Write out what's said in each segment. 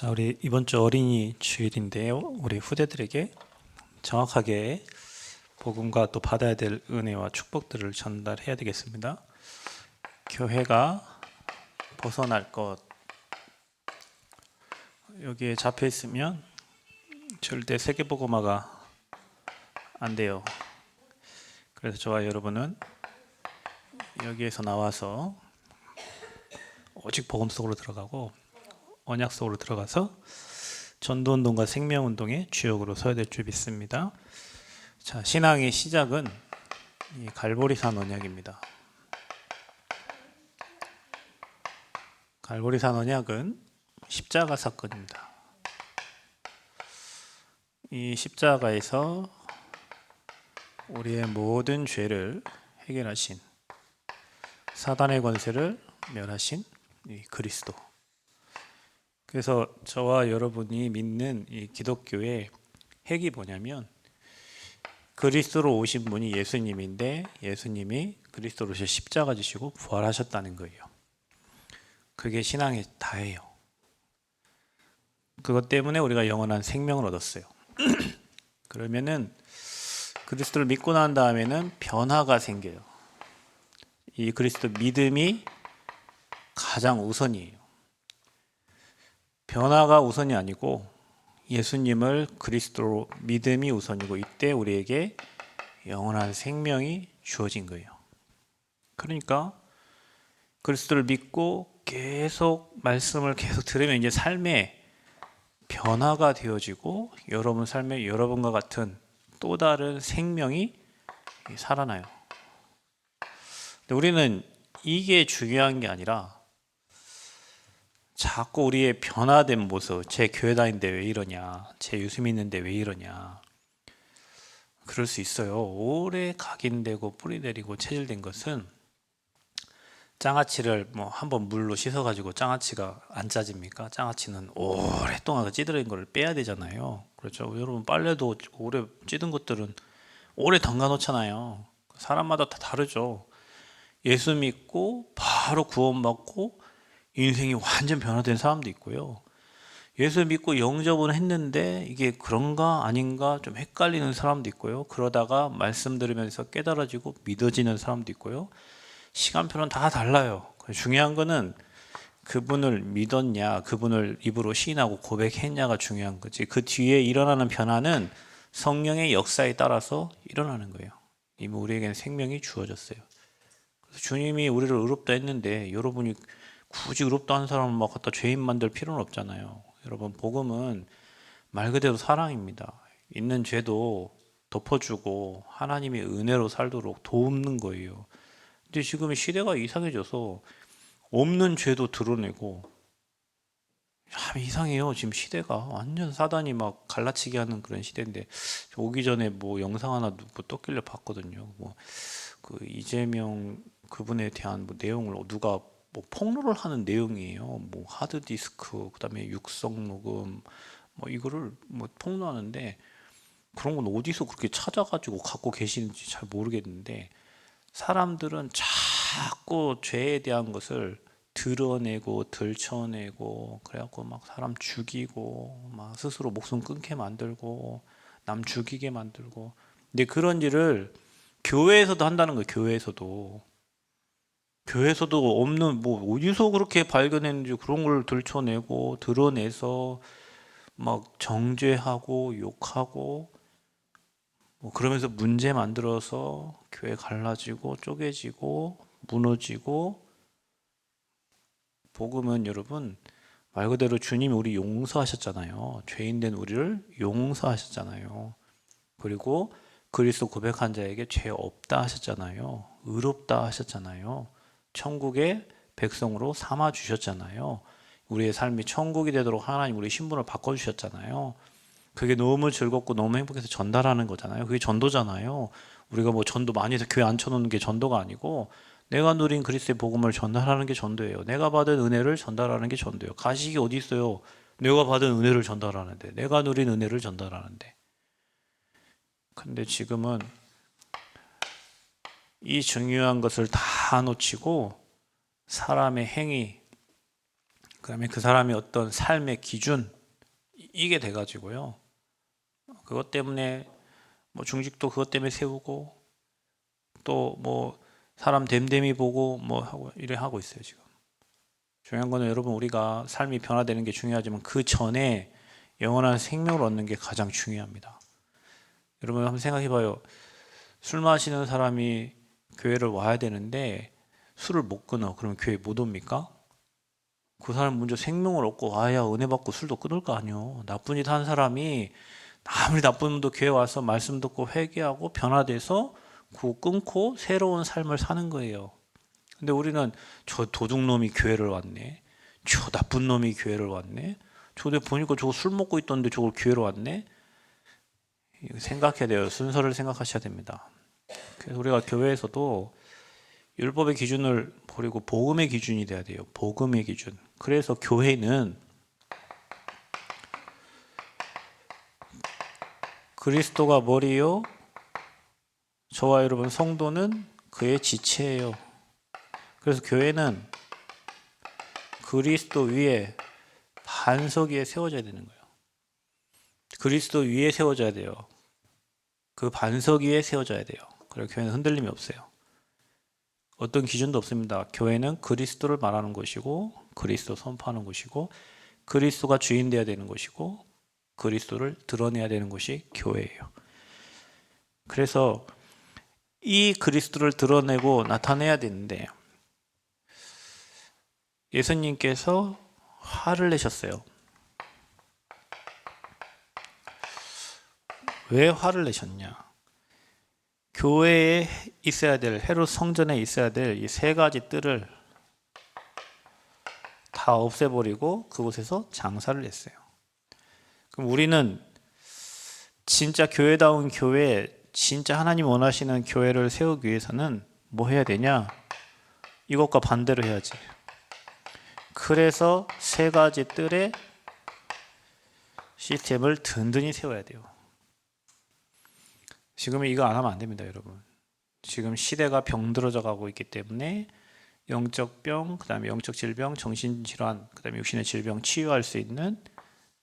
자, 우리 이번 주 어린이 주일인데요. 우리 후대들에게 정확하게 복음과 또 받아야 될 은혜와 축복들을 전달해야 되겠습니다. 교회가 벗어날 것, 여기에 잡혀 있으면 절대 세계복음화가 안 돼요. 그래서 저와 여러분은 여기에서 나와서 오직 복음 속으로 들어가고 언약 속으로 들어가서 전도운동과 생명운동의 주역으로 서야 될 줄 믿습니다. 자, 신앙의 시작은 이 갈보리산 언약입니다. 갈보리산 언약은 십자가 사건입니다. 이 십자가에서 우리의 모든 죄를 해결하신, 사단의 권세를 멸하신 이 그리스도. 그래서 저와 여러분이 믿는 이 기독교의 핵이 뭐냐면 그리스도로 오신 분이 예수님인데 예수님이 그리스도로 십자가 지시고 부활하셨다는 거예요. 그게 신앙의 다예요. 그것 때문에 우리가 영원한 생명을 얻었어요. 그러면은 그리스도를 믿고 난 다음에는 변화가 생겨요. 이 그리스도 믿음이 가장 우선이에요. 변화가 우선이 아니고 예수님을 그리스도로 믿음이 우선이고, 이때 우리에게 영원한 생명이 주어진 거예요. 그러니까 그리스도를 믿고 계속 말씀을 계속 들으면 이제 삶의 변화가 되어지고 여러분 삶에 여러분과 같은 또 다른 생명이 살아나요. 근데 우리는 이게 중요한 게 아니라 자꾸 우리의 변화된 모습, 제 교회 다니는데 왜 이러냐, 제 예수 믿는데 왜 이러냐, 그럴 수 있어요. 오래 각인되고 뿌리 내리고 체질된 것은 장아찌를 한번 물로 씻어가지고 장아찌가 안 짜집니까? 장아찌는 오랫동안 찌들어진 거를 빼야 되잖아요. 그렇죠? 여러분 빨래도 오래 찌든 것들은 오래 담가 놓잖아요. 사람마다 다 다르죠. 예수 믿고 바로 구원받고 인생이 완전 변화된 사람도 있고요. 예수 믿고 영접은 했는데 이게 그런가 아닌가 좀 헷갈리는 사람도 있고요. 그러다가 말씀 들으면서 깨달아지고 믿어지는 사람도 있고요. 시간표는 다 달라요. 중요한 거는 그분을 믿었냐, 그분을 입으로 시인하고 고백했냐가 중요한 거지. 그 뒤에 일어나는 변화는 성령의 역사에 따라서 일어나는 거예요. 이미 우리에게는 생명이 주어졌어요. 그래서 주님이 우리를 의롭다 했는데 여러분이 굳이 의롭다 한 사람을 막 갖다 죄인 만들 필요는 없잖아요. 여러분, 복음은 말 그대로 사랑입니다. 있는 죄도 덮어주고 하나님의 은혜로 살도록 돕는 거예요. 근데 지금 시대가 이상해져서 없는 죄도 드러내고, 참 이상해요. 지금 시대가 완전 사단이 막 갈라치기 하는 그런 시대인데, 오기 전에 영상 하나 떴길래 봤거든요. 그 이재명 그분에 대한 내용을 누가 폭로를 하는 내용이에요. 하드디스크, 그다음에 육성 녹음, 이거를 폭로하는데, 그런 건 어디서 그렇게 찾아가지고 갖고 계시는지 잘 모르겠는데, 사람들은 자꾸 죄에 대한 것을 드러내고 들춰내고 그래갖고 막 사람 죽이고 막 스스로 목숨 끊게 만들고 남 죽이게 만들고. 근데 그런 일을 교회에서도 한다는 거예요. 교회에서도 없는, 어디서 그렇게 발견했는지 그런 걸 들춰내고 드러내서 막 정죄하고 욕하고 그러면서 문제 만들어서 교회 갈라지고 쪼개지고 무너지고. 복음은 여러분 말 그대로 주님이 우리 용서하셨잖아요. 죄인 된 우리를 용서하셨잖아요. 그리고 그리스도 고백한 자에게 죄 없다 하셨잖아요. 의롭다 하셨잖아요. 천국의 백성으로 삼아 주셨잖아요. 우리의 삶이 천국이 되도록 하나님 우리 신분을 바꿔주셨잖아요. 그게 너무 즐겁고 너무 행복해서 전달하는 거잖아요. 그게 전도잖아요. 우리가 전도 많이 해서 교회 앉혀놓는 게 전도가 아니고, 내가 누린 그리스도의 복음을 전달하는 게 전도예요. 내가 받은 은혜를 전달하는 게 전도예요. 가식이 어디 있어요? 내가 받은 은혜를 전달하는데, 내가 누린 은혜를 전달하는데. 근데 지금은 이 중요한 것을 다 놓치고 사람의 행위, 그다음에 그 사람이 어떤 삶의 기준 이게 돼가지고요. 그것 때문에 뭐 중직도 그것 때문에 세우고 또 뭐 사람 됨됨이 보고 뭐 하고 이래 하고 있어요 지금. 중요한 거는 여러분 우리가 삶이 변화되는 게 중요하지만 그 전에 영원한 생명을 얻는 게 가장 중요합니다. 여러분 한번 생각해봐요. 술 마시는 사람이 교회를 와야 되는데 술을 못 끊어. 그러면 교회 못 옵니까? 그 사람 먼저 생명을 얻고 와야 은혜 받고 술도 끊을 거 아니에요. 나쁜 짓 한 사람이 아무리 나쁜 놈도 교회 와서 말씀 듣고 회개하고 변화돼서 그거 끊고 새로운 삶을 사는 거예요. 근데 우리는 저 도둑놈이 교회를 왔네. 저 나쁜 놈이 교회를 왔네. 저 내가 보니까 저거 술 먹고 있던데 저걸 교회로 왔네. 생각해야 돼요. 순서를 생각하셔야 됩니다. 그래서 우리가 교회에서도 율법의 기준을 버리고 복음의 기준이 돼야 돼요. 복음의 기준. 그래서 교회는 그리스도가 머리요, 저와 여러분 성도는 그의 지체예요. 그래서 교회는 그리스도 위에 반석 위에 세워져야 되는 거예요. 그리스도 위에 세워져야 돼요. 그 반석 위에 세워져야 돼요. 그래서 교회는 흔들림이 없어요. 어떤 기준도 없습니다. 교회는 그리스도를 말하는 것이고 그리스도 선포하는 것이고 그리스도가 주인 되어야 되는 것이고 그리스도를 드러내야 되는 것이 교회예요. 그래서 이 그리스도를 드러내고 나타내야 되는데 예수님께서 화를 내셨어요. 왜 화를 내셨냐? 교회에 있어야 될, 헤롯 성전에 있어야 될 이 세 가지 뜰을 다 없애버리고 그곳에서 장사를 했어요. 그럼 우리는 진짜 교회다운 교회, 진짜 하나님 원하시는 교회를 세우기 위해서는 뭐 해야 되냐? 이것과 반대로 해야지. 그래서 세 가지 뜰의 시스템을 든든히 세워야 돼요. 지금은 이거 안 하면 안 됩니다, 여러분. 지금 시대가 병들어져 가고 있기 때문에 영적 병, 그다음에 영적 질병, 정신 질환, 그다음에 육신의 질병 치유할 수 있는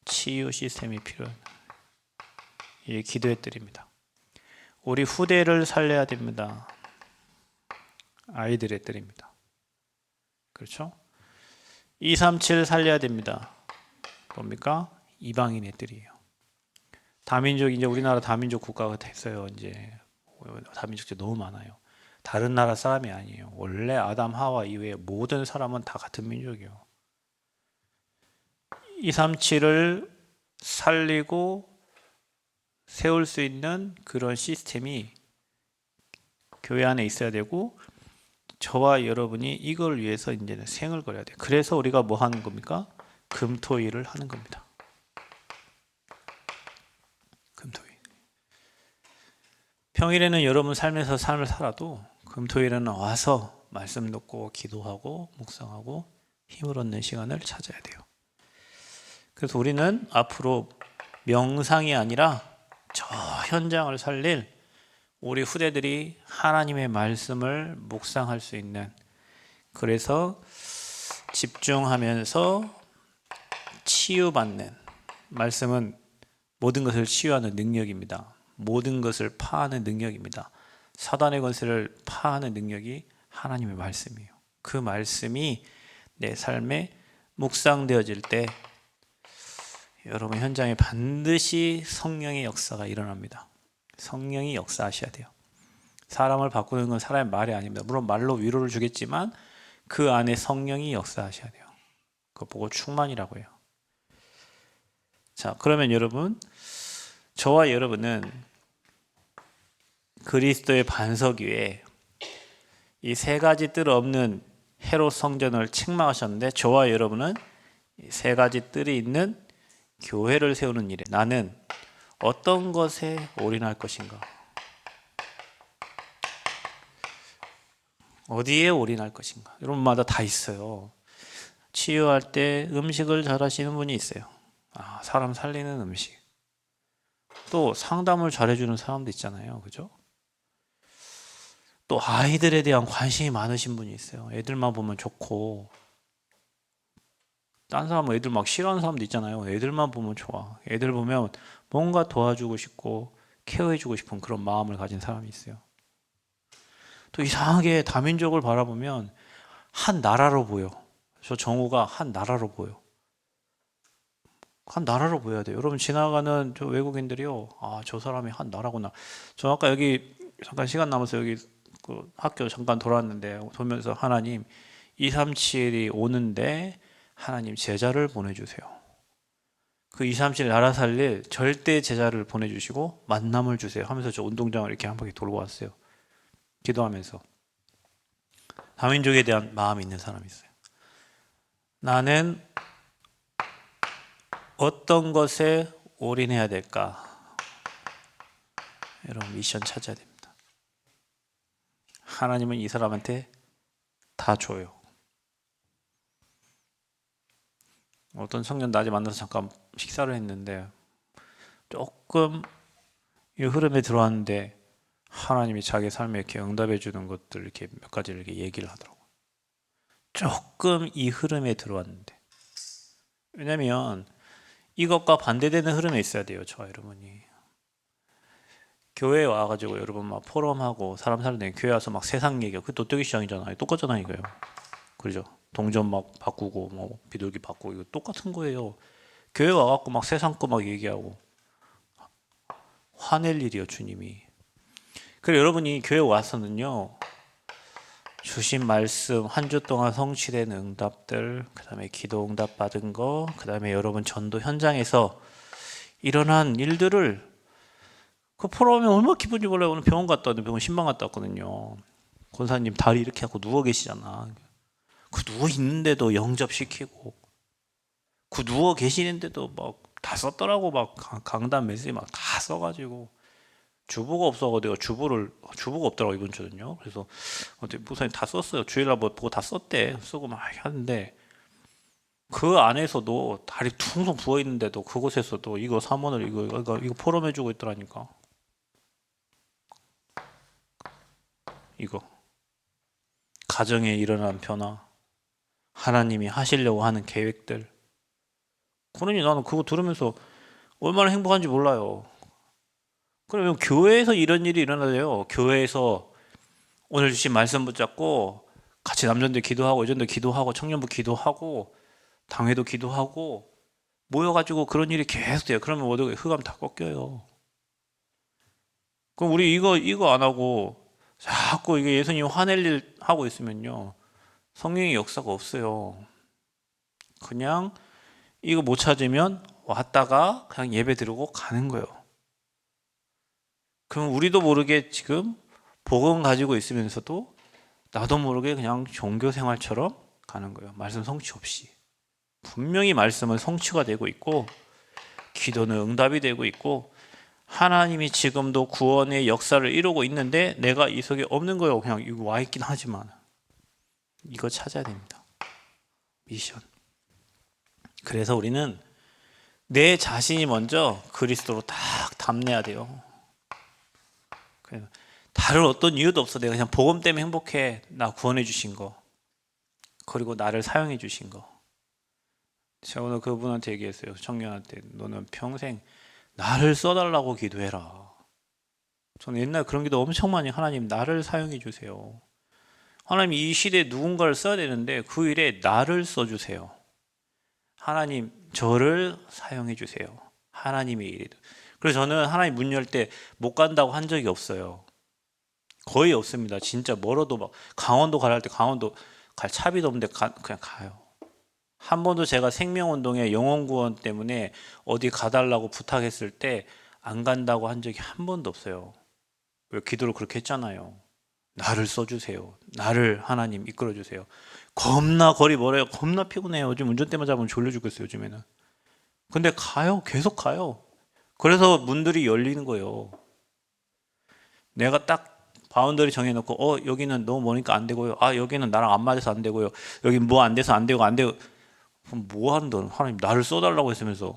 치유 시스템이 필요한 이 기도의 뜰입니다. 우리 후대를 살려야 됩니다. 아이들의 뜰입니다. 그렇죠? 237 살려야 됩니다. 뭡니까? 이방인의 뜰이에요. 다민족, 이제 우리나라 다민족 국가가 됐어요. 이제 다민족들 너무 많아요. 다른 나라 사람이 아니에요. 원래 아담 하와 이외에 모든 사람은 다 같은 민족이에요. 237을 살리고 세울 수 있는 그런 시스템이 교회 안에 있어야 되고 저와 여러분이 이걸 위해서 이제는 생을 걸어야 돼요. 그래서 우리가 뭐 하는 겁니까? 금토일을 하는 겁니다. 금토일. 평일에는 여러분 삶에서 삶을 살아도 금토일에는 와서 말씀 듣고 기도하고 묵상하고 힘을 얻는 시간을 찾아야 돼요. 그래서 우리는 앞으로 명상이 아니라 저 현장을 살릴 우리 후대들이 하나님의 말씀을 묵상할 수 있는, 그래서 집중하면서 치유받는, 말씀은 모든 것을 치유하는 능력입니다. 모든 것을 파하는 능력입니다. 사단의 권세를 파하는 능력이 하나님의 말씀이에요. 그 말씀이 내 삶에 묵상되어질 때 여러분 현장에 반드시 성령의 역사가 일어납니다. 성령이 역사하셔야 돼요. 사람을 바꾸는 건 사람의 말이 아닙니다. 물론 말로 위로를 주겠지만 그 안에 성령이 역사하셔야 돼요. 그거 보고 충만이라고 해요. 자, 그러면 여러분, 저와 여러분은 그리스도의 반석 위에 이 세 가지 뜰 없는 헤롯 성전을 책망하셨는데 저와 여러분은 이 세 가지 뜰이 있는 교회를 세우는 일에 나는 어떤 것에 올인할 것인가? 어디에 올인할 것인가? 여러분마다 다 있어요. 치유할 때 음식을 잘 하시는 분이 있어요. 아, 사람 살리는 음식. 또 상담을 잘해주는 사람도 있잖아요. 그죠? 또 아이들에 대한 관심이 많으신 분이 있어요. 애들만 보면 좋고. 딴 사람은 애들 막 싫어하는 사람도 있잖아요. 애들만 보면 좋아. 애들 보면 뭔가 도와주고 싶고 케어해주고 싶은 그런 마음을 가진 사람이 있어요. 또 이상하게 다민족을 바라보면 한 나라로 보여. 저 정우가 한 나라로 보여. 한 나라로 보여야 돼요. 여러분 지나가는 저 외국인들이요. 아, 저 사람이 한 나라구나. 저 아까 여기 잠깐 시간 남아서 여기 그 학교 잠깐 돌아왔는데 돌면서 하나님 237이 오는데 하나님 제자를 보내주세요. 그 237 나라 살릴 절대 제자를 보내주시고 만남을 주세요 하면서 저 운동장을 이렇게 한 바퀴 돌고 왔어요. 기도하면서. 다민족에 대한 마음이 있는 사람이 있어요. 나는 어떤 것에 올인해야 될까? 여러분 미션 찾아야 됩니다. 하나님은 이 사람한테 다 줘요. 어떤 청년 낮에 만나서 잠깐 식사를 했는데 조금 이 흐름에 들어왔는데 하나님이 자기 삶에 이렇게 응답해 주는 것들 이렇게 몇 가지를 이렇게 얘기를 하더라고요. 조금 이 흐름에 들어왔는데. 왜냐면 이것과 반대되는 흐름에 있어야 돼요. 저와 여러분이. 교회에 와가지고 여러분 막 포럼하고 사람 살때 교회 와서 막 세상 얘기하고 그 도떼기 시장이잖아요. 똑같잖아요 이거요. 그죠? 동전 막 바꾸고 뭐 비둘기 바꾸고 이거 똑같은 거예요. 교회 와갖고 막 세상 거 막 얘기하고 화낼 일이요 주님이. 그래 여러분이 교회 와서는요 주신 말씀 한 주 동안 성취된 응답들, 그 다음에 기도 응답 받은 거, 그 다음에 여러분 전도 현장에서 일어난 일들을 그 포럼에 얼마나 기쁜지 몰라요. 오늘 병원 갔다 왔는데 병원 신방 갔다 왔거든요. 권사님 다리 이렇게 하고 누워 계시잖아. 그 누워 있는데도 영접시키고 그 누워 계시는데도 막 다 썼더라고. 막 강단 메시지 막 다 써가지고 주부가 없어가지고 주부가 없더라고 이번 주는요. 그래서 어떻게 목사님 다 썼어요. 주일날 뭐 보고 다 썼대. 쓰고 막 하는데 그 안에서도 다리 퉁퉁 부어 있는데도 그곳에서도 이거 사문을 이거 포럼해주고 있더라니까. 이거 가정에 일어난 변화, 하나님이 하시려고 하는 계획들. 그러니 나는 그거 들으면서 얼마나 행복한지 몰라요. 그러면 교회에서 이런 일이 일어나요. 교회에서 오늘 주신 말씀 붙잡고 같이 남전들 기도하고 여전들 기도하고 청년부 기도하고 당회도 기도하고 모여가지고 그런 일이 계속 돼요. 그러면 모두 흑암 다 꺾여요. 그럼 우리 이거 안 하고 자꾸 이게 예수님 화낼 일 하고 있으면요 성령의 역사가 없어요. 그냥 이거 못 찾으면 왔다가 그냥 예배 드리고 가는 거예요. 그럼 우리도 모르게 지금 복음 가지고 있으면서도 나도 모르게 그냥 종교 생활처럼 가는 거예요. 말씀 성취 없이. 분명히 말씀은 성취가 되고 있고 기도는 응답이 되고 있고 하나님이 지금도 구원의 역사를 이루고 있는데 내가 이 속에 없는 거예요. 그냥 이거 와 있긴 하지만 이거 찾아야 됩니다. 미션. 그래서 우리는 내 자신이 먼저 그리스도로 딱 담내야 돼요. 다른 어떤 이유도 없어. 내가 그냥 복음 때문에 행복해. 나 구원해 주신 거. 그리고 나를 사용해 주신 거. 제가 오늘 그분한테 얘기했어요. 청년한테 너는 평생 나를 써달라고 기도해라. 저는 옛날 그런 기도 엄청 많이 하나님 나를 사용해 주세요. 하나님 이 시대에 누군가를 써야 되는데 그 일에 나를 써주세요. 하나님 저를 사용해 주세요. 하나님의 일에도. 그래서 저는 하나님 문 열 때 못 간다고 한 적이 없어요. 거의 없습니다. 진짜 멀어도 막 강원도 가라 할 때 강원도 갈 차비도 없는데 그냥 가요. 한 번도 제가 생명운동에 영혼구원 때문에 어디 가달라고 부탁했을 때 안 간다고 한 적이 한 번도 없어요. 왜 기도를 그렇게 했잖아요. 나를 써주세요. 나를 하나님 이끌어주세요. 겁나 거리 멀어요. 겁나 피곤해요. 요즘 운전대만 잡으면 졸려 죽겠어요. 요즘에는. 근데 가요. 계속 가요. 그래서 문들이 열리는 거예요. 내가 딱 바운더리 정해놓고 여기는 너무 머니까 안 되고요. 여기는 나랑 안 맞아서 안 되고요. 여기 뭐 안 돼서 안 되고 안 되고. 그럼 뭐 한다. 하나님 나를 써달라고 했으면서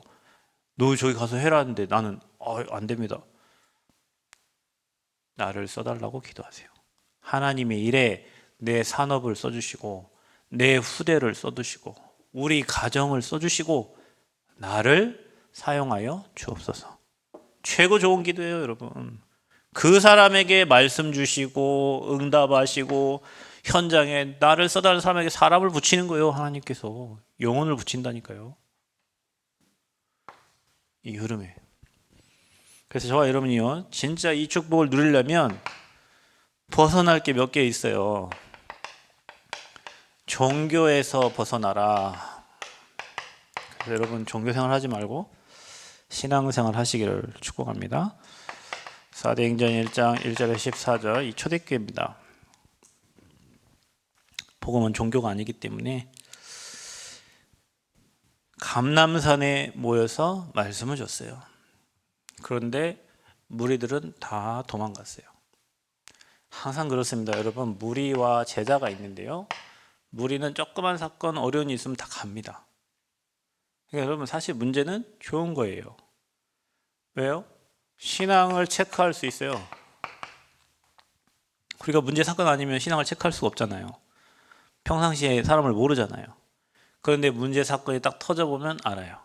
너 저기 가서 해라 하는데 나는 안 됩니다. 나를 써달라고 기도하세요. 하나님의 일에 내 산업을 써주시고 내 후대를 써두시고 우리 가정을 써주시고 나를 사용하여 주옵소서. 최고 좋은 기도예요, 여러분. 그 사람에게 말씀 주시고 응답하시고 현장에 나를 써달라는 사람에게 사람을 붙이는 거예요. 하나님께서 영혼을 붙인다니까요. 이 흐름에. 그래서 저와 여러분이요, 진짜 이 축복을 누리려면 벗어날 게 몇 개 있어요. 종교에서 벗어나라. 그래서 여러분 종교생활 하지 말고 신앙생활 하시기를 축복합니다. 사도행전 1장 1절에 14절, 이 초대교회입니다. 복음은 종교가 아니기 때문에 감람산에 모여서 말씀을 줬어요. 그런데 무리들은 다 도망갔어요. 항상 그렇습니다. 여러분, 무리와 제자가 있는데요, 무리는 조그만 사건, 어려움이 있으면 다 갑니다. 그러니까 여러분, 사실 문제는 좋은 거예요. 왜요? 신앙을 체크할 수 있어요. 우리가 문제 사건 아니면 신앙을 체크할 수가 없잖아요. 평상시에 사람을 모르잖아요. 그런데 문제 사건이 딱 터져보면 알아요.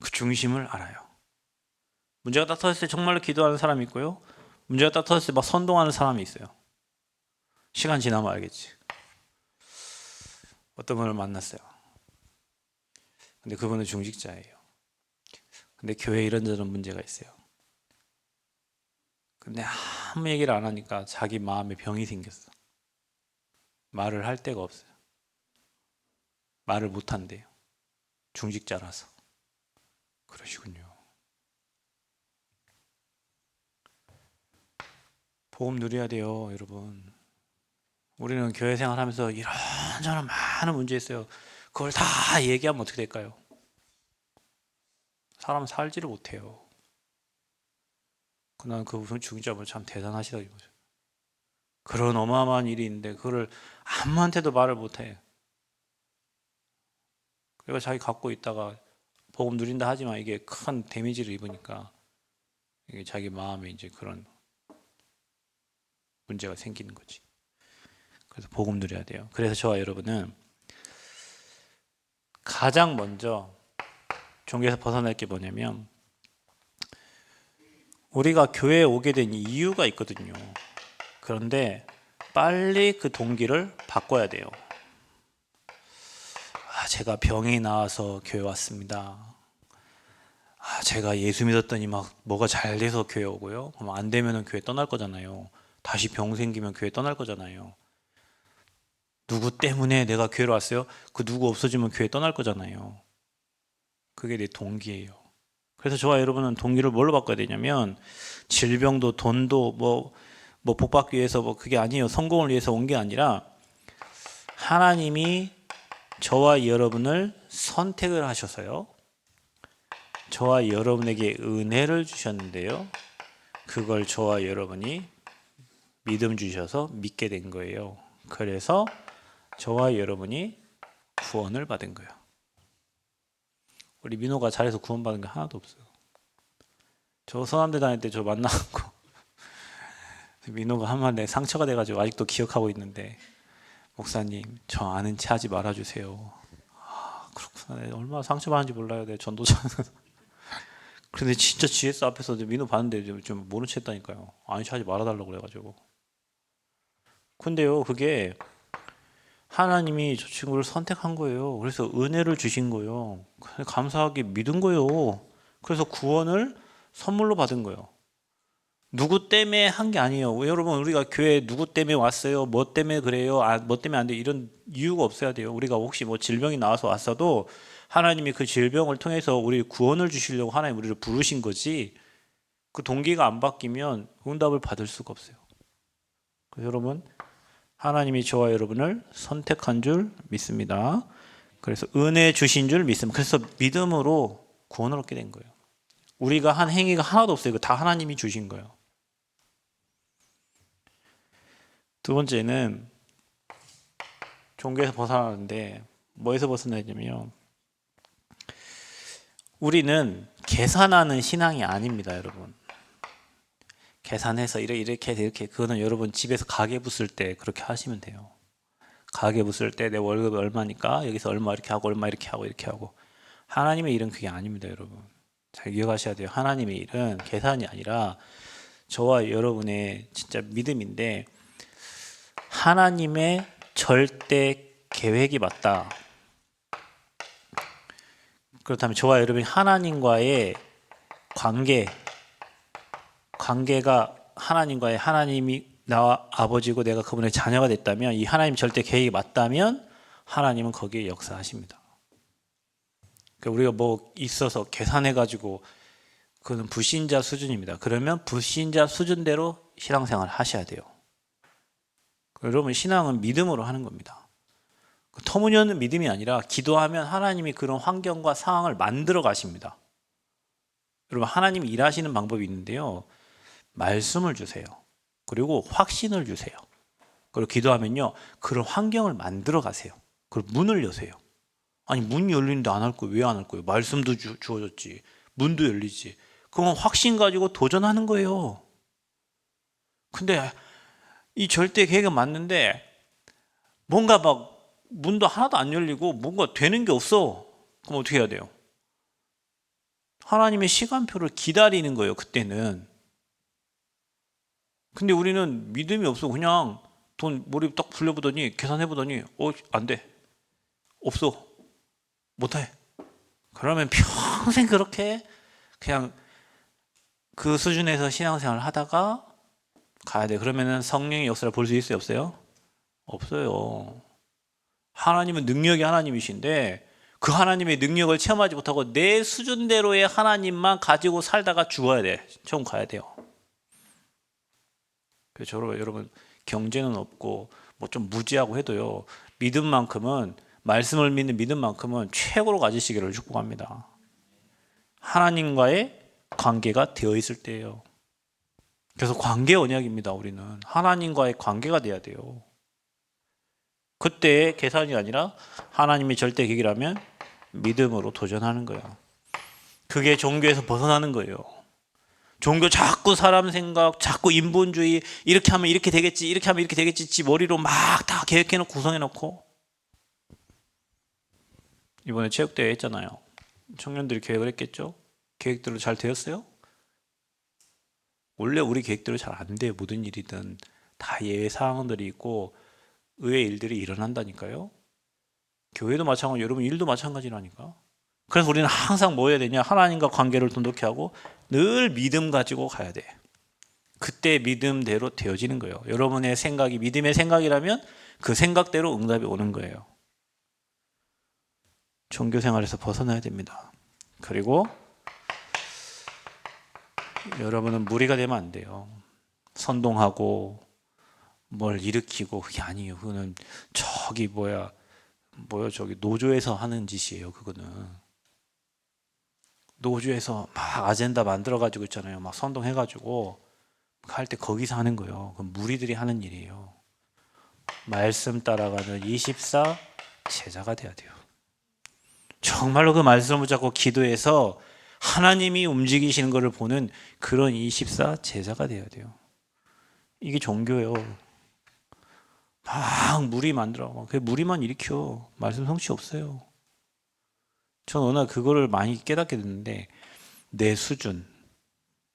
그 중심을 알아요. 문제가 딱 터졌을 때 정말로 기도하는 사람이 있고요, 문제가 딱 터졌을 때 막 선동하는 사람이 있어요. 시간 지나면 알겠지. 어떤 분을 만났어요. 근데 그분은 중직자예요. 근데 교회에 이런저런 문제가 있어요. 근데 아무 얘기를 안 하니까 자기 마음에 병이 생겼어. 말을 할 데가 없어요. 말을 못 한대요. 중직자라서. 그러시군요. 복음 누려야 돼요, 여러분. 우리는 교회 생활하면서 이런저런 많은 문제 있어요. 그걸 다 얘기하면 어떻게 될까요? 사람 살지를 못해요. 난 그분 중직자분 참 대단하시다 이거죠. 그런 어마어마한 일이 있는데 그거를 아무한테도 말을 못해. 그러니까 자기 갖고 있다가 복음 누린다 하지만 이게 큰 데미지를 입으니까 이게 자기 마음에 이제 그런 문제가 생기는 거지. 그래서 복음 누려야 돼요. 그래서 저와 여러분은 가장 먼저 종교에서 벗어날 게 뭐냐면, 우리가 교회에 오게 된 이유가 있거든요. 그런데 빨리 그 동기를 바꿔야 돼요. 제가 병이 나와서 교회 왔습니다. 제가 예수 믿었더니 막 뭐가 잘 돼서 교회 오고요, 그럼 안 되면 교회 떠날 거잖아요. 다시 병 생기면 교회 떠날 거잖아요. 누구 때문에 내가 교회로 왔어요? 그 누구 없어지면 교회 떠날 거잖아요. 그게 내 동기예요. 그래서 저와 여러분은 동기를 뭘로 바꿔야 되냐면, 질병도 돈도 뭐 복 받기 위해서 뭐 그게 아니에요. 성공을 위해서 온 게 아니라 하나님이 저와 여러분을 선택을 하셔서요, 저와 여러분에게 은혜를 주셨는데요, 그걸 저와 여러분이 믿음 주셔서 믿게 된 거예요. 그래서 저와 여러분이 구원을 받은 거예요. 우리 민호가 잘해서 구원받은 게 하나도 없어요. 저 서남대 다닐 때 저 만나고 민호가 한 번 내 상처가 돼가지고 아직도 기억하고 있는데, 목사님 저 아는 체 하지 말아주세요. 그렇구나. 내가 얼마나 상처받는지 몰라요. 내가 전도자. 그런데 진짜 GS 앞에서 민호 봤는데 좀 모른 체 했다니까요. 아는 체 하지 말아달라고 그래가지고. 근데요, 그게 하나님이 저 친구를 선택한 거예요. 그래서 은혜를 주신 거예요. 감사하게 믿은 거예요. 그래서 구원을 선물로 받은 거예요. 누구 때문에 한 게 아니에요. 여러분, 우리가 교회 누구 때문에 왔어요? 뭐 때문에 그래요? 뭐 때문에 안 돼요? 이런 이유가 없어야 돼요. 우리가 혹시 뭐 질병이 나와서 왔어도 하나님이 그 질병을 통해서 우리 구원을 주시려고 하나님 우리를 부르신 거지, 그 동기가 안 바뀌면 응답을 받을 수가 없어요. 그래서 여러분, 하나님이 저와 여러분을 선택한 줄 믿습니다. 그래서 은혜 주신 줄 믿습니다. 그래서 믿음으로 구원을 얻게 된 거예요. 우리가 한 행위가 하나도 없어요. 이거 다 하나님이 주신 거예요. 두 번째는 종교에서 벗어나는데, 뭐에서 벗어나냐면요, 우리는 계산하는 신앙이 아닙니다, 여러분. 계산해서 이렇게 그거는 여러분 집에서 가계부 쓸 때 그렇게 하시면 돼요. 가계부 쓸 때 내 월급이 얼마니까 여기서 얼마 이렇게 하고 얼마 이렇게 하고 이렇게 하고. 하나님의 일은 그게 아닙니다, 여러분. 잘 기억하셔야 돼요. 하나님의 일은 계산이 아니라 저와 여러분의 진짜 믿음인데, 하나님의 절대 계획이 맞다. 그렇다면 저와 여러분이 하나님과의 관계가 하나님과의, 하나님이 나와 아버지고 내가 그분의 자녀가 됐다면, 이 하나님 절대 계획이 맞다면 하나님은 거기에 역사하십니다. 우리가 뭐 있어서 계산해가지고 그는 불신자 수준입니다. 그러면 불신자 수준대로 신앙생활을 하셔야 돼요. 여러분, 신앙은 믿음으로 하는 겁니다. 터무니없는 믿음이 아니라 기도하면 하나님이 그런 환경과 상황을 만들어 가십니다. 여러분, 하나님이 일하시는 방법이 있는데요, 말씀을 주세요. 그리고 확신을 주세요. 그리고 기도하면요, 그런 환경을 만들어 가세요. 그리고 문을 여세요. 아니, 문이 열리는데 안 할 거예요. 왜 안 할 거예요? 말씀도 주어졌지, 문도 열리지. 그건 확신 가지고 도전하는 거예요. 근데 이 절대 계획은 맞는데 뭔가 막 문도 하나도 안 열리고 뭔가 되는 게 없어. 그럼 어떻게 해야 돼요? 하나님의 시간표를 기다리는 거예요, 그때는. 근데 우리는 믿음이 없어. 그냥 돈 머리 딱 불려보더니 계산해보더니 안 돼. 없어. 못해. 그러면 평생 그렇게 그냥 그 수준에서 신앙생활을 하다가 가야 돼. 그러면은 성령의 역사를 볼 수 있어요, 없어요? 없어요. 하나님은 능력이 하나님이신데 그 하나님의 능력을 체험하지 못하고 내 수준대로의 하나님만 가지고 살다가 죽어야 돼. 처음 가야 돼요. 그래서 여러분, 경제는 없고 뭐 좀 무지하고 해도요, 믿음만큼은, 말씀을 믿는 믿음만큼은 최고로 가지시기를 축복합니다. 하나님과의 관계가 되어 있을 때예요. 그래서 관계 언약입니다. 우리는 하나님과의 관계가 돼야 돼요. 그때 계산이 아니라 하나님의 절대 계획이라면 믿음으로 도전하는 거예요. 그게 종교에서 벗어나는 거예요. 종교 자꾸 사람 생각, 자꾸 인본주의, 이렇게 하면 이렇게 되겠지, 이렇게 하면 이렇게 되겠지, 지 머리로 막 다 계획해놓고 구성해놓고. 이번에 체육대회 했잖아요. 청년들이 계획을 했겠죠? 계획대로 잘 되었어요? 원래 우리 계획대로 잘 안 돼요. 모든 일이든 다 예외 사항들이 있고 의외의 일들이 일어난다니까요. 교회도 마찬가지고 여러분 일도 마찬가지라니까. 그래서 우리는 항상 뭐 해야 되냐? 하나님과 관계를 돈독히 하고 늘 믿음 가지고 가야 돼. 그때 믿음대로 되어지는 거예요. 여러분의 생각이 믿음의 생각이라면 그 생각대로 응답이 오는 거예요. 종교 생활에서 벗어나야 됩니다. 그리고 여러분은 무리가 되면 안 돼요. 선동하고 뭘 일으키고, 그게 아니에요. 그거는 저기 저기 노조에서 하는 짓이에요. 그거는 노조에서 막 아젠다 만들어 가지고 있잖아요. 막 선동해 가지고 할 때 거기서 하는 거예요. 그건 무리들이 하는 일이에요. 말씀 따라가는 24 제자가 돼야 돼요. 정말로 그 말씀을 붙잡고 기도해서 하나님이 움직이시는 것을 보는 그런 24 제자가 돼야 돼요. 이게 종교예요. 막 무리 만들어. 그 무리만 일으켜. 말씀 성취 없어요. 저는 어느 날 그거를 많이 깨닫게 됐는데, 내 수준,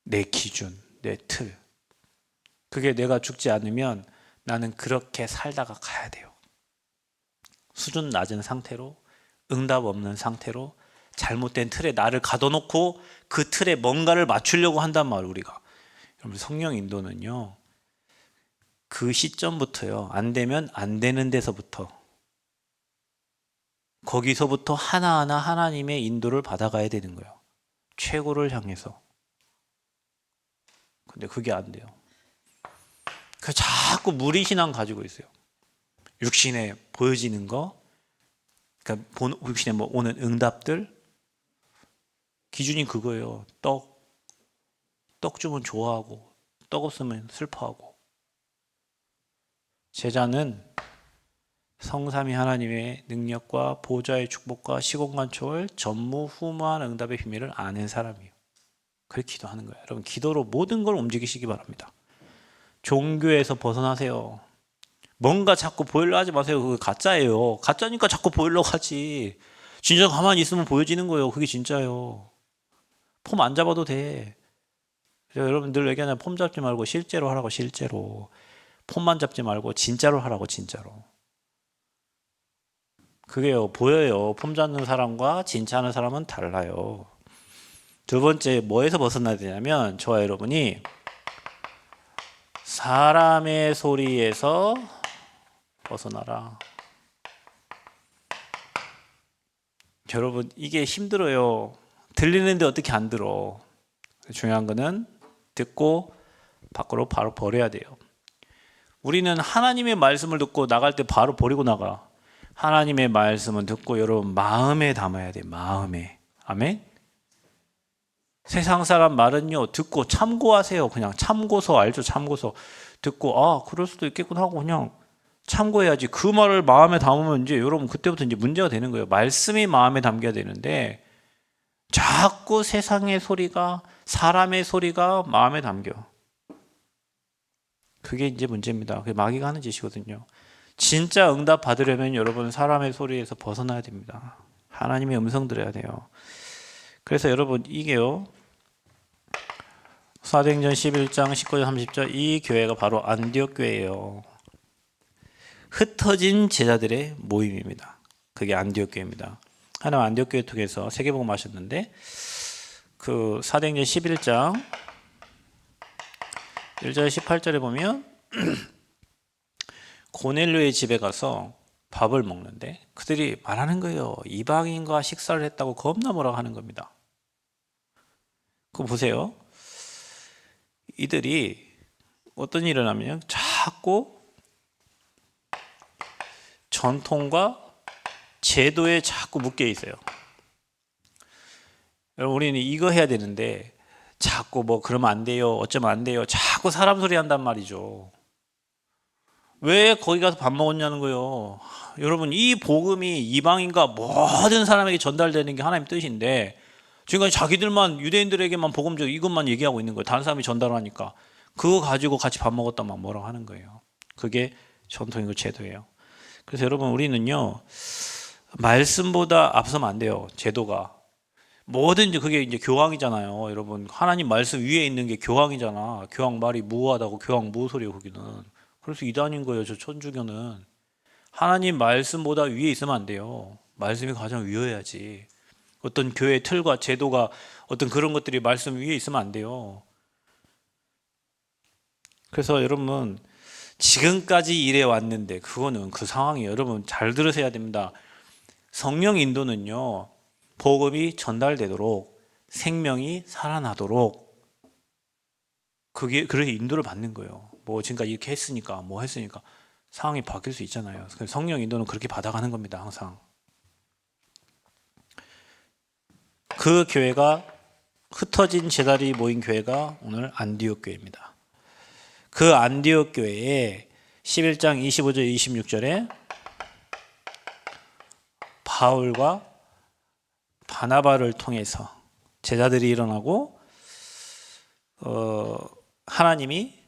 내 기준, 내 틀, 그게 내가 죽지 않으면 나는 그렇게 살다가 가야 돼요. 수준 낮은 상태로, 응답 없는 상태로 잘못된 틀에 나를 가둬놓고 그 틀에 뭔가를 맞추려고 한단 말이에요. 우리가. 여러분, 성령 인도는요, 그 시점부터요, 안 되면 안 되는 데서부터, 거기서부터 하나하나 하나님의 인도를 받아가야 되는 거예요. 최고를 향해서. 근데 그게 안 돼요. 그래서 자꾸 무리신앙 가지고 있어요. 육신에 보여지는 거, 그러니까 육신에 뭐 오는 응답들, 기준이 그거예요. 떡 주면 좋아하고, 떡 없으면 슬퍼하고. 제자는 성삼위 하나님의 능력과 보좌의 축복과 시공간 초월 전무후무한 응답의 비밀을 아는 사람이에요. 그렇게 기도하는 거예요. 여러분, 기도로 모든 걸 움직이시기 바랍니다. 종교에서 벗어나세요. 뭔가 자꾸 보이려 하지 마세요. 그거 가짜예요. 가짜니까 자꾸 보이려고 하지. 진짜 가만히 있으면 보여지는 거예요. 그게 진짜예요. 폼 안 잡아도 돼. 제가 여러분 늘 얘기하잖아요. 폼 잡지 말고 실제로 하라고, 실제로. 폼만 잡지 말고 진짜로 하라고, 진짜로. 그게요, 보여요. 폼 잡는 사람과 진짜 하는 사람은 달라요. 두 번째, 뭐에서 벗어나야 되냐면, 저와 여러분이 사람의 소리에서 벗어나라. 여러분, 이게 힘들어요. 들리는데 어떻게 안 들어? 중요한 거는 듣고 밖으로 바로 버려야 돼요. 우리는 하나님의 말씀을 듣고 나갈 때 바로 버리고 나가. 하나님의 말씀은 듣고 여러분 마음에 담아야 돼. 마음에. 아멘? 세상 사람 말은요, 듣고 참고하세요. 그냥 참고서 알죠? 참고서. 듣고, 아, 그럴 수도 있겠구나 하고 그냥 참고해야지. 그 말을 마음에 담으면 이제 여러분 그때부터 이제 문제가 되는 거예요. 말씀이 마음에 담겨야 되는데 자꾸 세상의 소리가, 사람의 소리가 마음에 담겨. 그게 이제 문제입니다. 그게 마귀가 하는 짓이거든요. 진짜 응답 받으려면 여러분 사람의 소리에서 벗어나야 됩니다. 하나님의 음성 들어야 돼요. 그래서 여러분 이게요, 사도행전 11장 19절 30절, 이 교회가 바로 안디옥 교회예요. 흩어진 제자들의 모임입니다. 그게 안디옥 교회입니다. 하나님 안디옥 교회 통해서 세계복음 하셨는데, 그 사도행전 11장 1절 18절에 보면 고넬료의 집에 가서 밥을 먹는데 그들이 말하는 거예요. 이방인과 식사를 했다고 겁나 뭐라고 하는 겁니다. 그거 보세요. 이들이 어떤 일을 하면 자꾸 전통과 제도에 자꾸 묶여 있어요. 여러분, 우리는 이거 해야 되는데 자꾸 뭐 그러면 안 돼요, 어쩌면 안 돼요, 자꾸 사람 소리 한단 말이죠. 왜 거기 가서 밥 먹었냐는 거예요. 여러분, 이 복음이 이방인과 모든 사람에게 전달되는 게 하나님 뜻인데 지금까지 자기들만, 유대인들에게만 복음적 이것만 얘기하고 있는 거예요. 다른 사람이 전달하니까 그거 가지고 같이 밥 먹었다 막 뭐라고 하는 거예요. 그게 전통이고 제도예요. 그래서 여러분, 우리는요, 말씀보다 앞서면 안 돼요. 제도가 뭐든지. 그게 이제 교황이잖아요. 여러분, 하나님 말씀 위에 있는 게 교황이잖아. 교황 말이 무하다고 교황 무소리예요, 거기는. 그래서 이단인 거예요, 저 천주교는. 하나님 말씀보다 위에 있으면 안 돼요. 말씀이 가장 위여야지. 어떤 교회 틀과 제도가, 어떤 그런 것들이 말씀 위에 있으면 안 돼요. 그래서 여러분, 지금까지 이래 왔는데 그거는 그 상황이에요. 여러분 잘 들으셔야 됩니다. 성령 인도는요, 복음이 전달되도록, 생명이 살아나도록, 그게 그렇게 인도를 받는 거예요. 뭐 지금까지 이렇게 했으니까, 뭐 했으니까 상황이 바뀔 수 있잖아요. 성령 인도는 그렇게 받아가는 겁니다. 항상. 그 교회가, 흩어진 제자들이 모인 교회가 오늘 안디옥 교회입니다. 그 안디옥 교회에 11장 25절 26절에 바울과 바나바를 통해서 제자들이 일어나고, 하나님이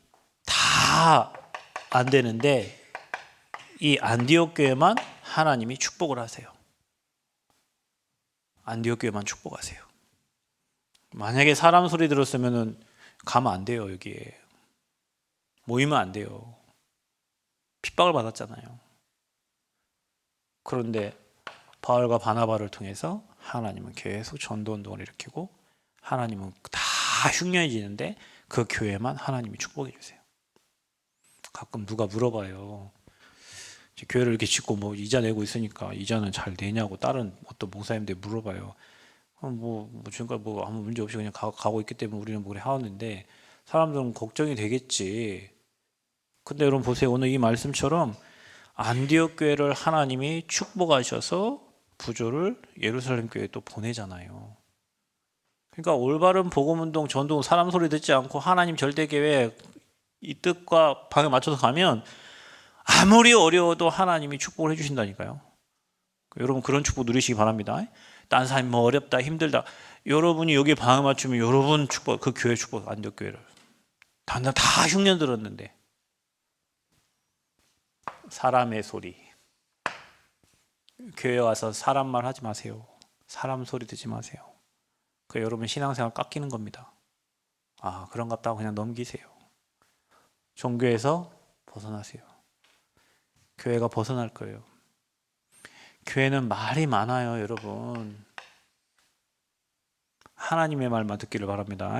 다 안 되는데 이 안디옥 교회만 하나님이 축복을 하세요. 안디옥 교회만 축복하세요. 만약에 사람 소리 들었으면은 가면 안 돼요. 여기에 모이면 안 돼요. 핍박을 받았잖아요. 그런데 바울과 바나바를 통해서 하나님은 계속 전도 운동을 일으키고, 하나님은 다 흉년해지는데 그 교회만 하나님이 축복해 주세요. 가끔 누가 물어봐요. 교회를 이렇게 짓고 뭐 이자 내고 있으니까 이자는 잘 내냐고 다른 어떤 목사님들 물어봐요. 지금까지 뭐 아무 문제 없이 그냥 가고 있기 때문에 우리는 뭐 그래 하는데 사람들은 걱정이 되겠지. 근데 여러분 보세요. 오늘 이 말씀처럼 안디옥 교회를 하나님이 축복하셔서 부조를 예루살렘 교회에 또 보내잖아요. 그러니까 올바른 복음운동, 전도, 사람 소리 듣지 않고 하나님 절대 계획, 이 뜻과 방에 맞춰서 가면 아무리 어려워도 하나님이 축복을 해주신다니까요. 여러분 그런 축복 누리시기 바랍니다. 딴 사람이 뭐 어렵다, 힘들다, 여러분이 여기에 방에 맞추면 여러분 축복, 그 교회 축복, 안디옥 교회를 다 흉년 들었는데 사람의 소리. 교회 와서 사람 말 하지 마세요. 사람 소리 듣지 마세요. 그 여러분 신앙생활 깎이는 겁니다. 아, 그런갑다 하고 그냥 넘기세요. 종교에서 벗어나세요. 교회가 벗어날 거예요. 교회는 말이 많아요, 여러분. 하나님의 말만 듣기를 바랍니다.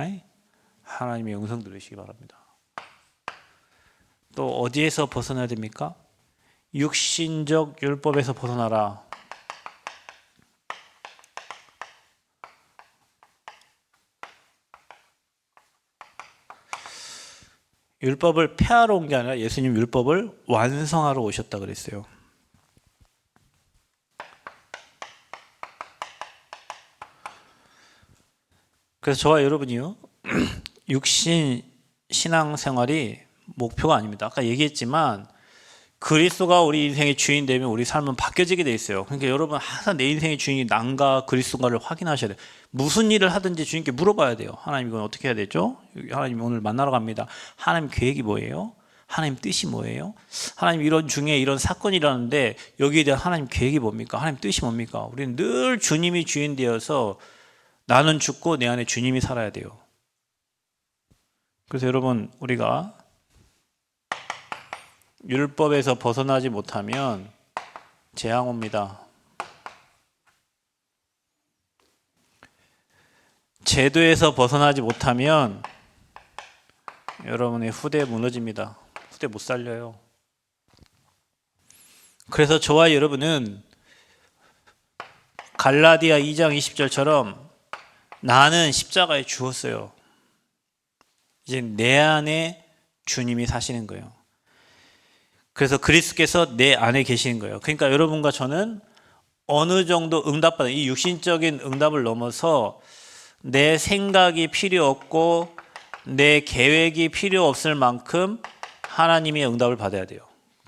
하나님의 음성 들으시기 바랍니다. 또 어디에서 벗어나야 됩니까? 육신적 율법에서 벗어나라. 율법을 폐하러 온 게 아니라 예수님 율법을 완성하러 오셨다 그랬어요. 그래서 저와 여러분이요, 육신 신앙생활이 목표가 아닙니다. 아까 얘기했지만 그리스도가 우리 인생의 주인 되면 우리 삶은 바뀌어지게 돼 있어요. 그러니까 여러분 항상 내 인생의 주인이 난가 그리스도인가를 확인하셔야 돼요. 무슨 일을 하든지 주님께 물어봐야 돼요. 하나님 이건 어떻게 해야 되죠? 하나님 오늘 만나러 갑니다. 하나님 계획이 뭐예요? 하나님 뜻이 뭐예요? 하나님 이런 중에 이런 사건이 일어나는데 여기에 대한 하나님 계획이 뭡니까? 하나님 뜻이 뭡니까? 우리는 늘 주님이 주인 되어서 나는 죽고 내 안에 주님이 살아야 돼요. 그래서 여러분 우리가 율법에서 벗어나지 못하면 재앙 옵니다. 제도에서 벗어나지 못하면 여러분의 후대 무너집니다. 후대 못 살려요. 그래서 저와 여러분은 갈라디아 2장 20절처럼 나는 십자가에 죽었어요. 이제 내 안에 주님이 사시는 거예요. 그래서 그리스도께서 내 안에 계시는 거예요. 그러니까 여러분과 저는 어느 정도 응답받은 이 육신적인 응답을 넘어서 내 생각이 필요 없고 내 계획이 필요 없을 만큼 하나님의 응답을 받아야 돼요.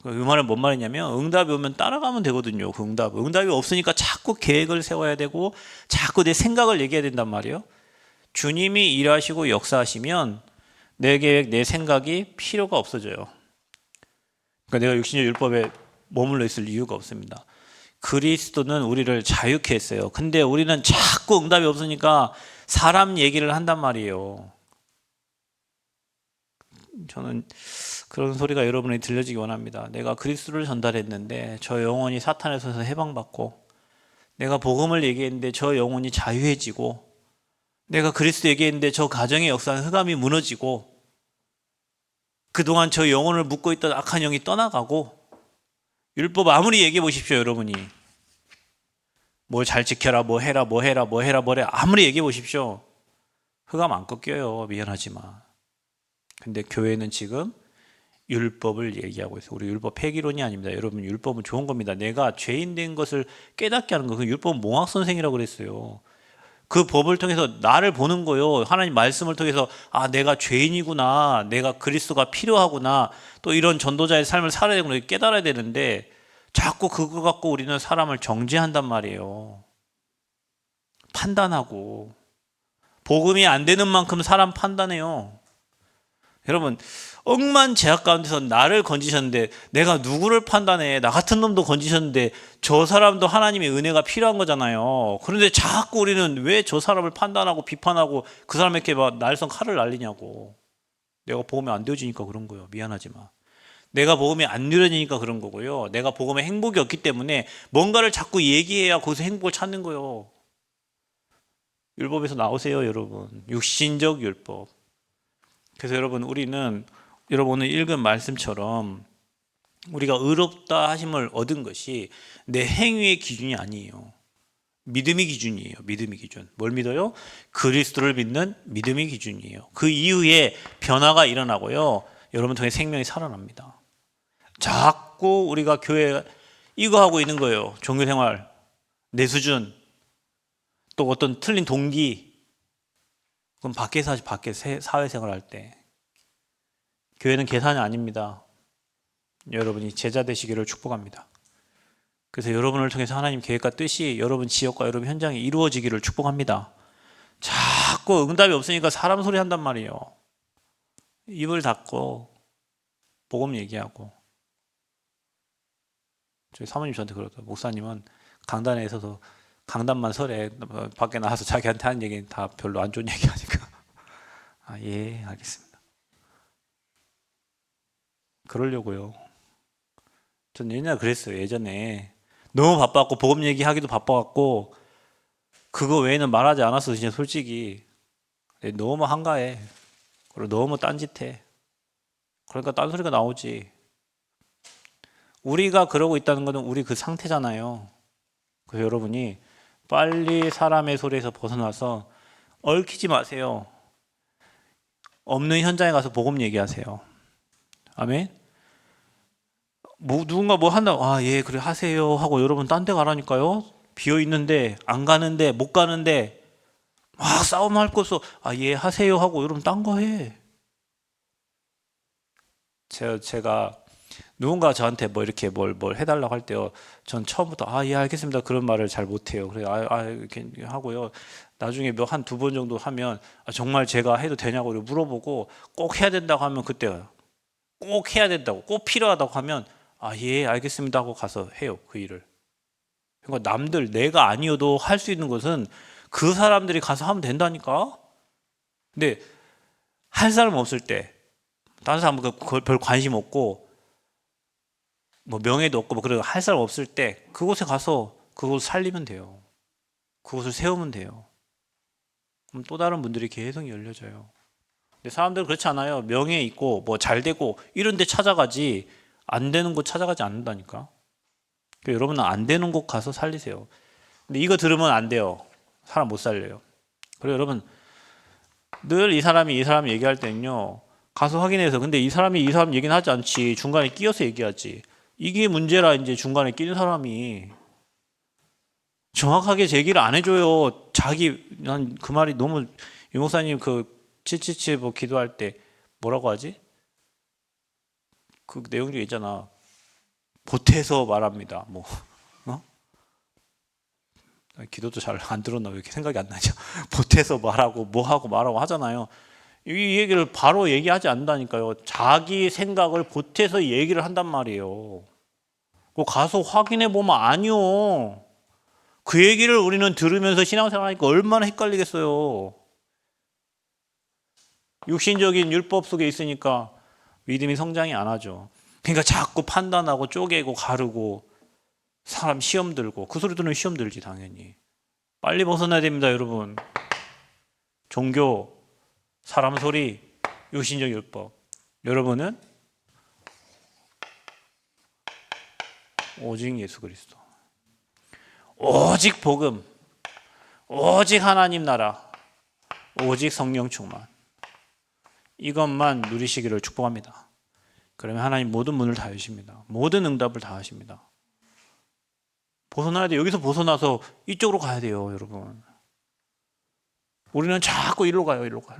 그 말은 뭔 말이냐면 응답이 오면 따라가면 되거든요. 그 응답이 없으니까 자꾸 계획을 세워야 되고 자꾸 내 생각을 얘기해야 된단 말이에요. 주님이 일하시고 역사하시면 내 계획, 내 생각이 필요가 없어져요. 그러니까 내가 육신적 율법에 머물러 있을 이유가 없습니다. 그리스도는 우리를 자유케 했어요. 근데 우리는 자꾸 응답이 없으니까 사람 얘기를 한단 말이에요. 저는 그런 소리가 여러분에게 들려지기 원합니다. 내가 그리스도를 전달했는데 저 영혼이 사탄의 손에서 해방받고, 내가 복음을 얘기했는데 저 영혼이 자유해지고, 내가 그리스도 얘기했는데 저 가정의 역사는 흑암이 무너지고, 그동안 저 영혼을 묶고 있던 악한 영이 떠나가고, 율법 아무리 얘기해 보십시오. 여러분이 뭘 잘 지켜라, 뭐 해라 아무리 얘기해 보십시오. 흑암 안 꺾여요. 미안하지만. 근데 교회는 지금 율법을 얘기하고 있어요. 우리 율법 폐기론이 아닙니다. 여러분 율법은 좋은 겁니다. 내가 죄인 된 것을 깨닫게 하는 거. 그 율법은 몽학선생이라고 그랬어요. 그 법을 통해서 나를 보는 거요. 하나님 말씀을 통해서 아, 내가 죄인이구나. 내가 그리스도가 필요하구나. 또 이런 전도자의 삶을 살아야 되구나. 깨달아야 되는데 자꾸 그거 갖고 우리는 사람을 정죄한단 말이에요. 판단하고. 복음이 안 되는 만큼 사람 판단해요. 여러분 억만 제약 가운데서 나를 건지셨는데 내가 누구를 판단해? 나 같은 놈도 건지셨는데 저 사람도 하나님의 은혜가 필요한 거잖아요. 그런데 자꾸 우리는 왜 저 사람을 판단하고 비판하고 그 사람에게 막 날선 칼을 날리냐고. 내가 복음이 안 되어지니까 그런 거예요. 미안하지만 내가 복음이 안 누려지니까 그런 거고요. 내가 복음에 행복이 없기 때문에 뭔가를 자꾸 얘기해야 거기서 행복을 찾는 거예요. 율법에서 나오세요, 여러분. 육신적 율법. 그래서 여러분 우리는 여러분 오늘 읽은 말씀처럼 우리가 의롭다 하심을 얻은 것이 내 행위의 기준이 아니에요. 믿음의 기준이에요. 믿음의 기준. 뭘 믿어요? 그리스도를 믿는 믿음의 기준이에요. 그 이후에 변화가 일어나고요. 여러분 통해 생명이 살아납니다. 자꾸 우리가 교회 이거 하고 있는 거예요. 종교생활, 내 수준, 또 어떤 틀린 동기. 그럼 밖에서 하지, 밖에 사회생활 할 때. 교회는 계산이 아닙니다. 여러분이 제자 되시기를 축복합니다. 그래서 여러분을 통해서 하나님 계획과 뜻이 여러분 지역과 여러분 현장에 이루어지기를 축복합니다. 자꾸 응답이 없으니까 사람 소리 한단 말이에요. 입을 닫고 복음 얘기하고. 저희 사모님 저한테 그러더라고요. 목사님은 강단에 있어서 강단만 설에 밖에 나와서 자기한테 하는 얘기는 다 별로 안 좋은 얘기하니까. 아, 예, 알겠습니다. 그러려고요. 전 옛날에 그랬어요. 예전에 너무 바빴고 복음 얘기하기도 바빠갖고 그거 외에는 말하지 않았어. 진짜 솔직히 너무 한가해. 그리고 너무 딴짓해. 그러니까 딴소리가 나오지. 우리가 그러고 있다는 것은 우리 그 상태잖아요. 그래서 여러분이 빨리 사람의 소리에서 벗어나서 얽히지 마세요. 없는 현장에 가서 복음 얘기하세요. 아멘. 뭐 누군가 뭐 한다. 아, 예, 그래 하세요 하고 여러분 딴 데 가라니까요. 비어 있는데 안 가는데 못 가는데 막 싸움할 거 없어. 아, 예, 하세요 하고 여러분 딴 거 해. 제가 누군가 저한테 뭐 이렇게 뭘 해달라고 할 때요. 전 처음부터 아, 예, 알겠습니다. 그런 말을 잘 못해요. 그래, 이렇게 하고요. 나중에 한 두 번 정도 하면 아, 정말 제가 해도 되냐고 물어보고 꼭 해야 된다고 하면 그때요. 꼭 해야 된다고, 꼭 필요하다고 하면 아, 예, 알겠습니다 하고 가서 해요. 그 일을. 그러니까 남들 내가 아니어도 할 수 있는 것은 그 사람들이 가서 하면 된다니까. 근데 할 사람 없을 때 다른 사람은 별 관심 없고 뭐 명예도 없고 뭐 그런 할 사람 없을 때 그곳에 가서 그곳을 살리면 돼요. 그곳을 세우면 돼요. 그럼 또 다른 분들이 계속 열려져요. 근데 사람들은 그렇지 않아요. 명예 있고 뭐 잘 되고 이런 데 찾아가지 안 되는 곳 찾아가지 않는다니까. 그러니까 여러분은 안 되는 곳 가서 살리세요. 근데 이거 들으면 안 돼요. 사람 못 살려요. 그리고 여러분 늘 이 사람이 이 사람 얘기할 때는요. 가서 확인해서 근데 이 사람이 이 사람 얘기는 하지 않지. 중간에 끼어서 얘기하지. 이게 문제라 이제 중간에 끼는 사람이 정확하게 제기를 안 해줘요. 난 그 말이 너무 유 목사님 그 칠칠칠 뭐 기도할 때 뭐라고 하지? 그 내용 중에 있잖아. 보태서 말합니다. 뭐 어? 기도도 잘 안 들었나 왜 이렇게 생각이 안 나죠? 보태서 말하고 뭐 하고 말하고 하잖아요. 이 얘기를 바로 얘기하지 않는다니까요. 자기 생각을 보태서 얘기를 한단 말이에요. 가서 확인해 보면 아니요. 그 얘기를 우리는 들으면서 신앙생활 하니까 얼마나 헷갈리겠어요. 육신적인 율법 속에 있으니까 믿음이 성장이 안 하죠. 그러니까 자꾸 판단하고 쪼개고 가르고 사람 시험 들고 그 소리 들으면 시험 들지 당연히. 빨리 벗어나야 됩니다 여러분. 종교, 사람 소리, 육신적 율법. 여러분은 오직 예수 그리스도, 오직 복음, 오직 하나님 나라, 오직 성령 충만, 이것만 누리시기를 축복합니다. 그러면 하나님 모든 문을 다 여십니다. 모든 응답을 다 하십니다. 벗어나야 돼요. 여기서 벗어나서 이쪽으로 가야 돼요 여러분. 우리는 자꾸 이리로 가요. 이리로 가.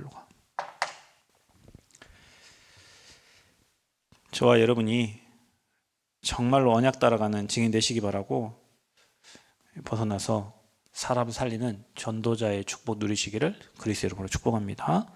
저와 여러분이 정말로 언약 따라가는 증인 되시기 바라고, 벗어나서 사람 살리는 전도자의 축복 누리시기를 그리스도 이름으로 축복합니다.